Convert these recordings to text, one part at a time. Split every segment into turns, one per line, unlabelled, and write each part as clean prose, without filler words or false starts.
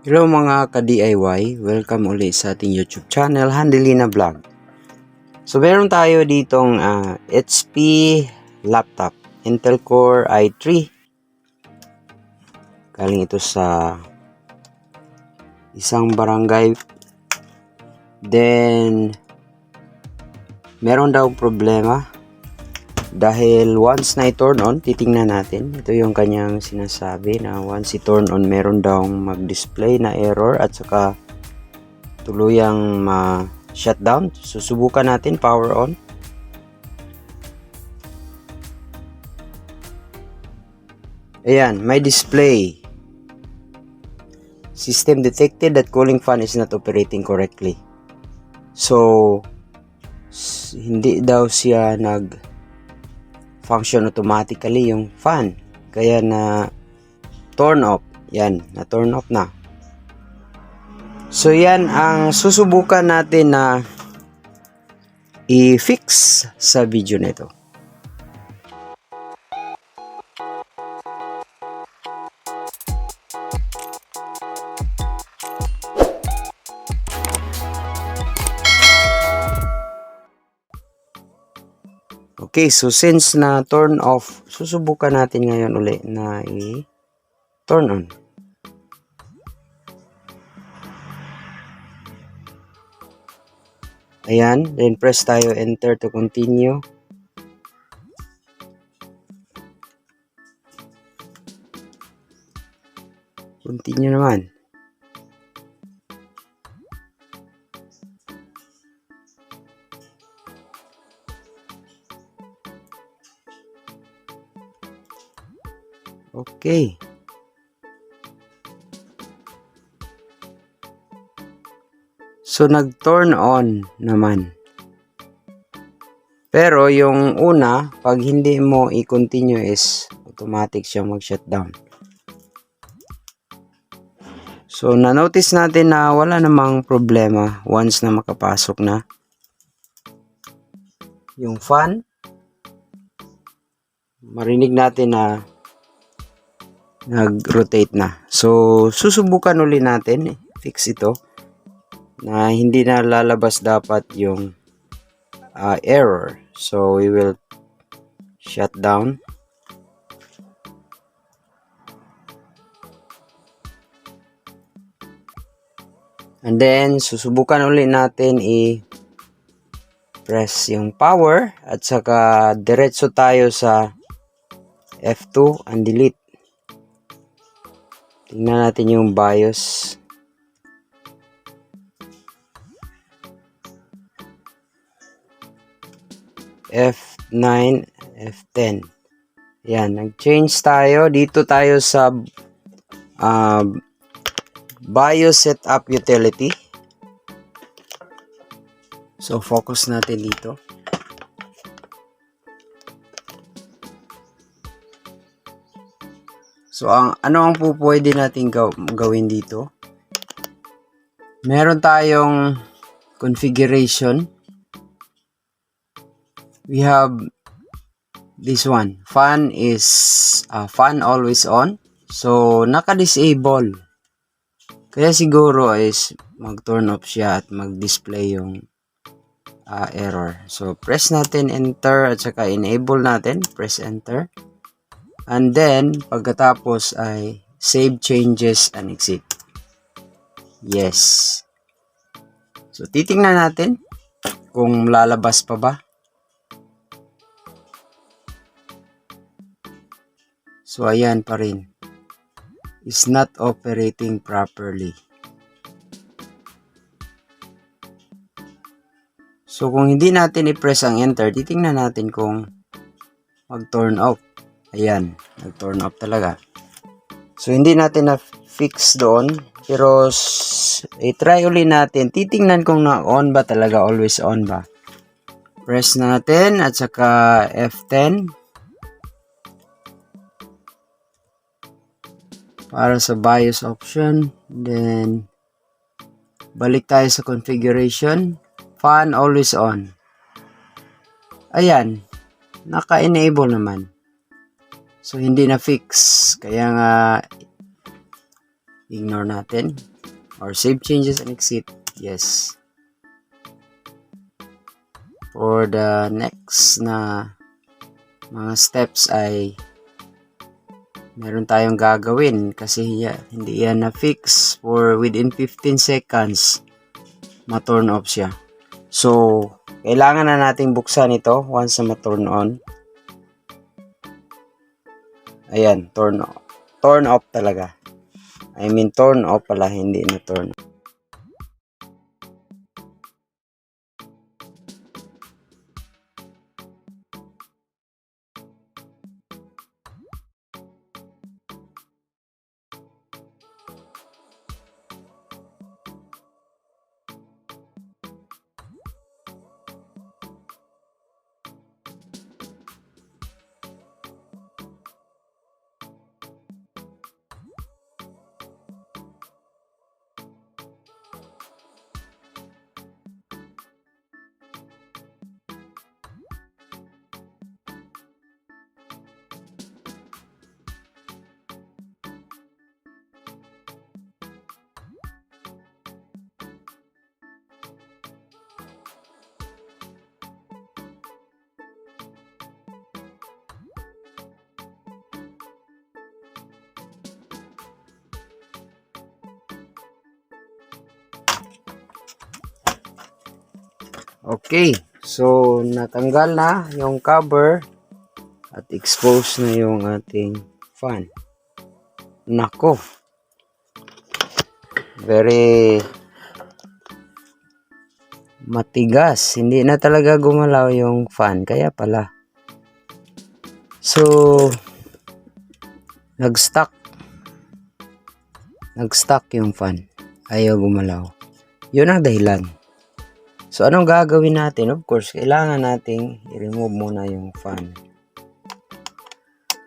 Hello mga ka-DIY, welcome uli sa ating YouTube channel, Handelina Vlog. So meron tayo ditong HP laptop, Intel Core i3. Galing ito sa isang barangay. Then meron daw problema dahil once na i-turn on, titingnan natin. Ito yung kanyang sinasabi na once i-turn on, meron daw mag-display na error at saka tuluyang ma-shutdown. Susubukan natin, power on. Ayan, may display. System detected that cooling fan is not operating correctly. So, hindi daw siya function automatically yung fan. Kaya na turn off. Yan, na turn off na. So yan ang susubukan natin na i-fix sa video nito. Okay, so since na turn off, susubukan natin ngayon uli na i-turn on. Ayan, then press tayo enter to continue. Continue naman. Okay. So nag-turn on naman. Pero yung una, pag hindi mo i-continue is automatic siya mag-shutdown. So na-notice natin na wala namang problema once na makapasok na yung fan. Marinig natin na nag-rotate na. So susubukan uli natin fix ito na hindi na lalabas dapat yung error. So we will shut down. And then susubukan uli natin press yung power at saka diretso tayo sa F2 and delete. Tingnan natin yung BIOS. F9, F10. Yan, nag-change tayo. Dito tayo sa BIOS setup utility. So, focus natin dito. So, ano ang pwede natin gawin dito? Meron tayong configuration. We have this one. Fan is fan always on. So, naka-disable. Kaya siguro is mag-turn off siya at mag-display yung error. So, press natin enter at saka enable natin. Press enter. And then, pagkatapos ay save changes and exit. Yes. So, titingnan natin kung lalabas pa ba. So, ayan pa rin. Is not operating properly. So, kung hindi natin i-press ang enter, titingnan natin kung mag-turn off. Ayan, nag-turn off talaga. So, hindi natin na-fix doon. Pero, i-try ulit natin. Titingnan kung na-on ba talaga, always on ba. Press natin at saka F10. Para sa BIOS option. Then, balik tayo sa configuration. Fan always on. Ayan. Naka-enable naman. So, hindi na fix. Kaya nga, Ignore natin. Or save changes and exit. Yes. For the next na mga steps ay meron tayong gagawin kasi hindi yan na-fix for within 15 seconds ma-turn off siya. So, kailangan na nating buksan ito once na ma-turn on. Ayan, turn off talaga. I mean, turn off pala, hindi na turn off. Okay, so natanggal na yung cover at expose na yung ating fan. Nako, very matigas. Hindi na talaga gumalaw yung fan, kaya pala. So, nag-stuck yung fan. Ayaw gumalaw. Yun ang dahilan. So, anong gagawin natin? Of course, kailangan nating i-remove muna yung fan.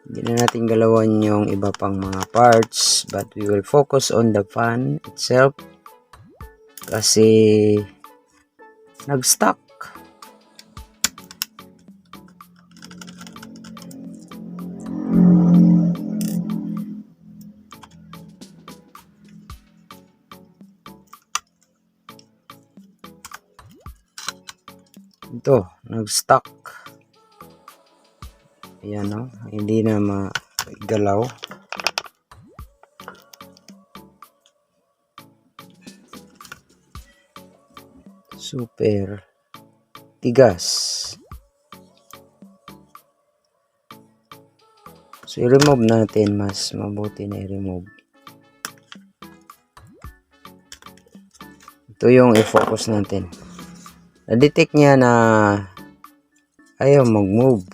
Hindi na natin galawan yung iba pang mga parts, but we will focus on the fan itself kasi nag-stuck. Ito, nag-stuck. Ayan, no? Hindi na magalaw. Super tigas. So, i-remove natin. Mas mabuti na i-remove. Ito yung i-focus natin. Na-detect niya na ayaw mag-move.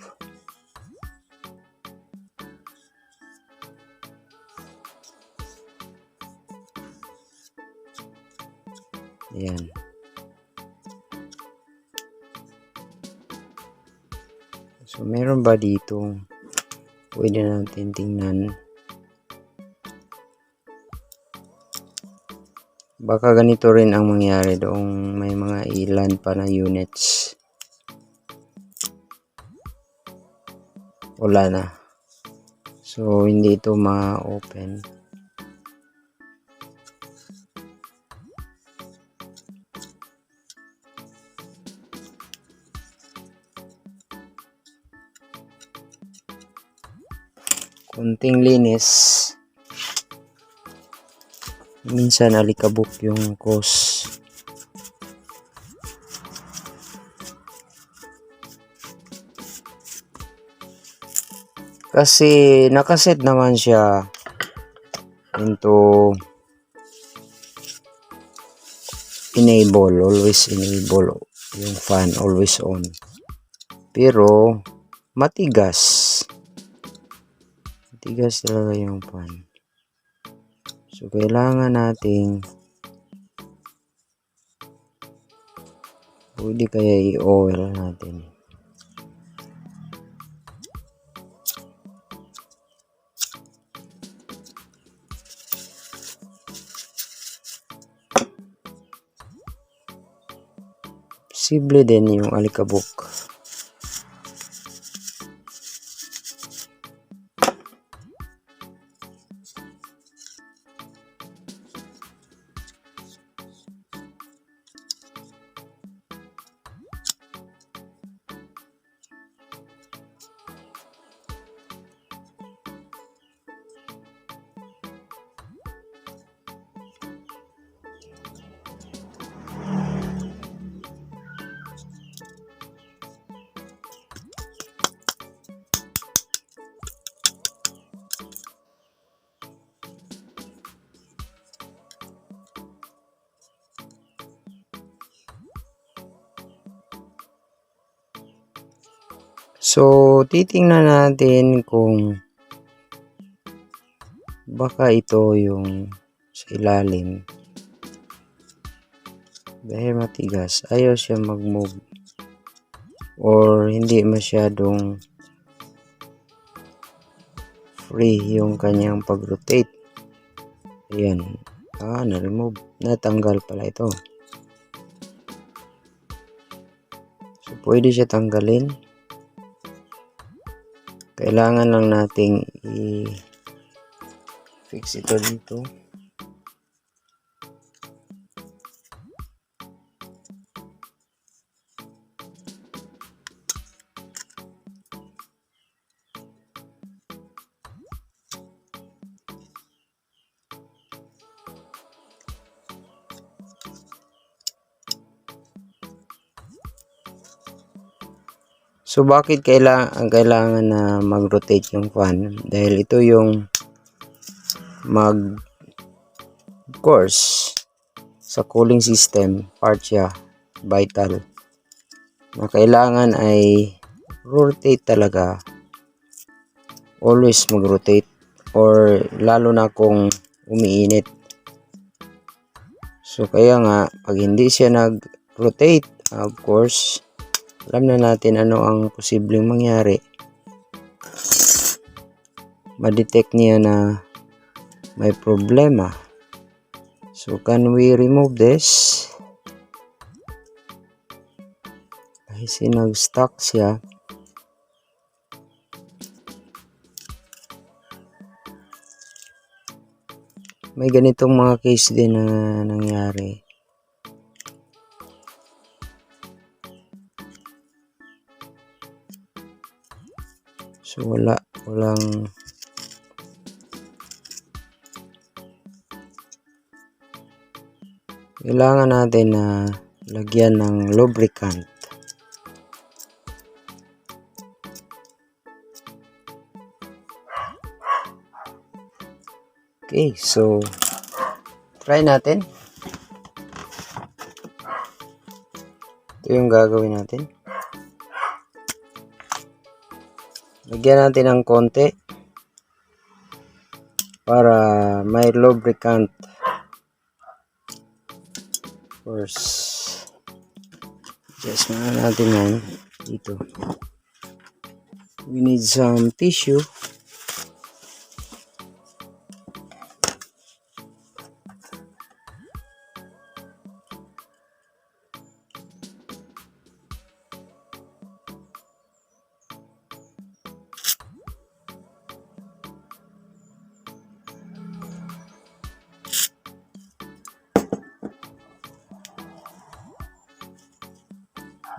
Ayan. So, meron ba dito? Pwede natin tingnan. Baka ganito rin ang mangyari doong may mga ilan pa na units. Wala na. So, hindi ito ma-open. Kunting linis. Minsan alikabok yung cause. Kasi nakaset naman siya into enable, always enable yung fan, always on. Pero matigas. Matigas talaga yung fan. So, kailangan nating pwede kaya i-oil natin. Posible din yung alikabok. So, titingnan natin kung baka ito yung sa ilalim. Dahil matigas, ayaw siya mag-move. Or hindi masyadong free yung kanyang pag-rotate. Ayan. Na-remove. Natanggal pala ito. So, pwede siya tanggalin. Kailangan lang nating i-fix ito dito. So, bakit kailangan na mag-rotate yung fan? Dahil ito yung of course, sa cooling system, part siya, vital. Na kailangan ay rotate talaga. Always mag-rotate. Or lalo na kung umiinit. So, kaya nga, pag hindi siya nag-rotate, of course, alam na natin ano ang posibleng mangyari. Ma-detect niya na may problema. So, can we remove this? Kasi nag-stuck siya. May ganitong mga case din na nangyari. So, walang kailangan natin na lagyan ng lubricant. Okay, so try natin. Ito yung gagawin natin. Lagyan natin ng konti para may lubricant. First, just muna natin yan dito. We need some tissue.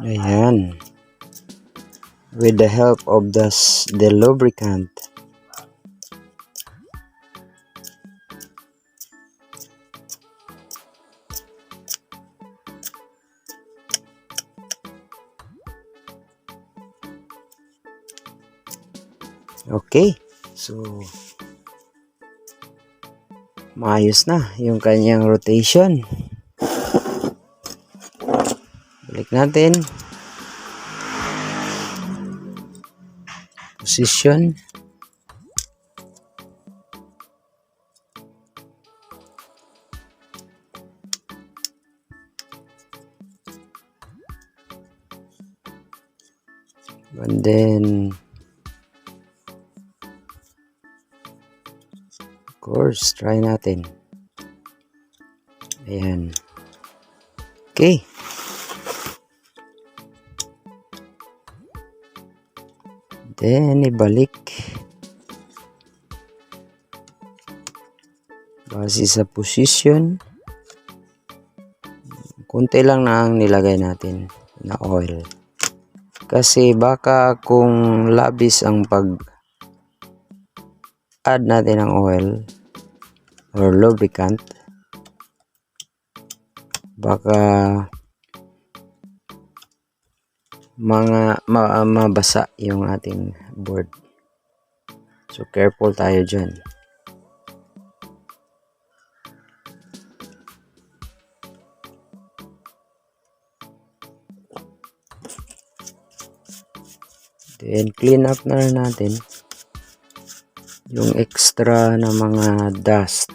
Ayan. With the help of the lubricant. Okay. So, maayos na yung kanyang rotation. Balik natin. Position. And then, of course, try natin. Ayan. Okay. Then, ibalik. Base sa position. Kunti lang na ang nilagay natin na oil. Kasi baka kung labis ang pag-add natin ng oil or lubricant, baka mabasa yung ating board. So, careful tayo dyan. Then, clean up na rin natin yung extra na mga dust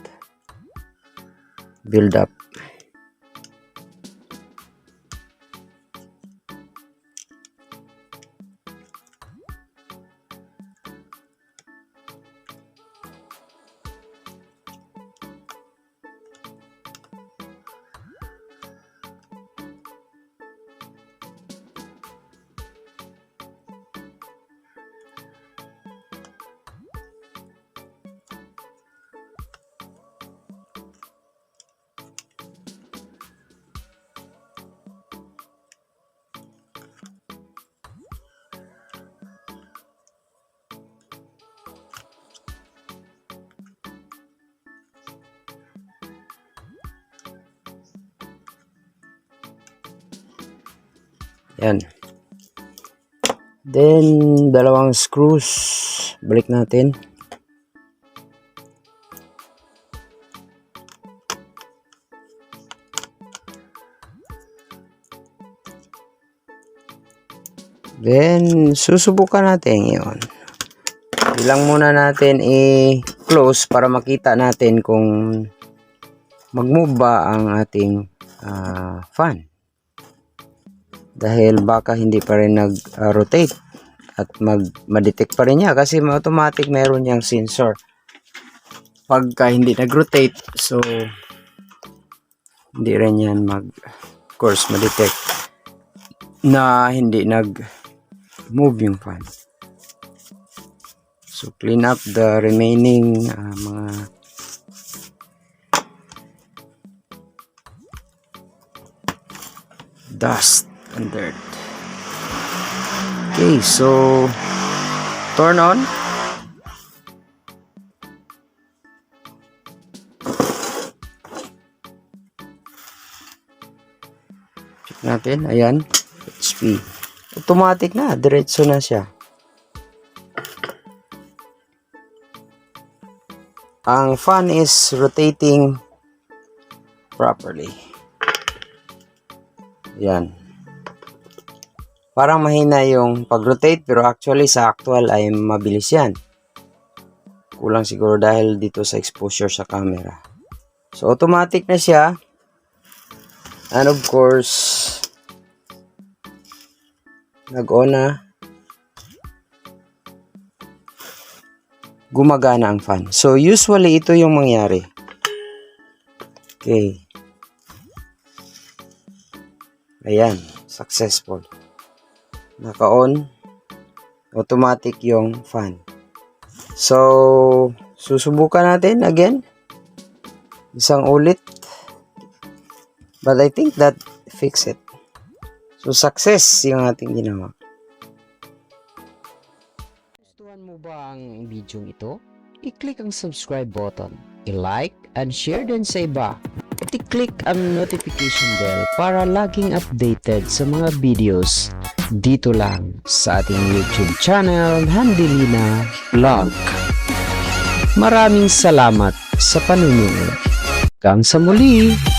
build up. Yan. Then, dalawang screws. Balik natin. Then, susubukan natin yun. Ilang muna natin i-close para makita natin kung mag-move ba ang ating fan. Dahil baka hindi pa rin nag-rotate at ma-detect pa rin niya kasi automatic meron niyang sensor. Pagka hindi nag-rotate, so hindi rin yan of course ma-detect na hindi nag-move yung fan. So clean up the remaining mga dust and dirt. Okay, so turn on. Check natin, ayan, HP. Automatic na, diretso na siya. Ang fan is rotating properly. Yan. Parang mahina yung pag-rotate pero actually sa actual ay mabilis yan. Kulang siguro dahil dito sa exposure sa camera. So automatic na siya. And of course, nag-on na. Gumagana ang fan. So usually ito yung mangyari. Okay. Ayan, successful. Naka-on, automatic yung fan. So, susubukan natin again. Isang ulit. But I think that fix it. So, success yung ating ginawa. Gustuhan mo ba ang video ito? I-click ang subscribe button. I-like and share din sa iba. At i-click ang notification bell para laging updated sa mga videos dito lang sa ating YouTube channel, Handelina Vlog. Maraming salamat sa panunood. Hanggang sa muli!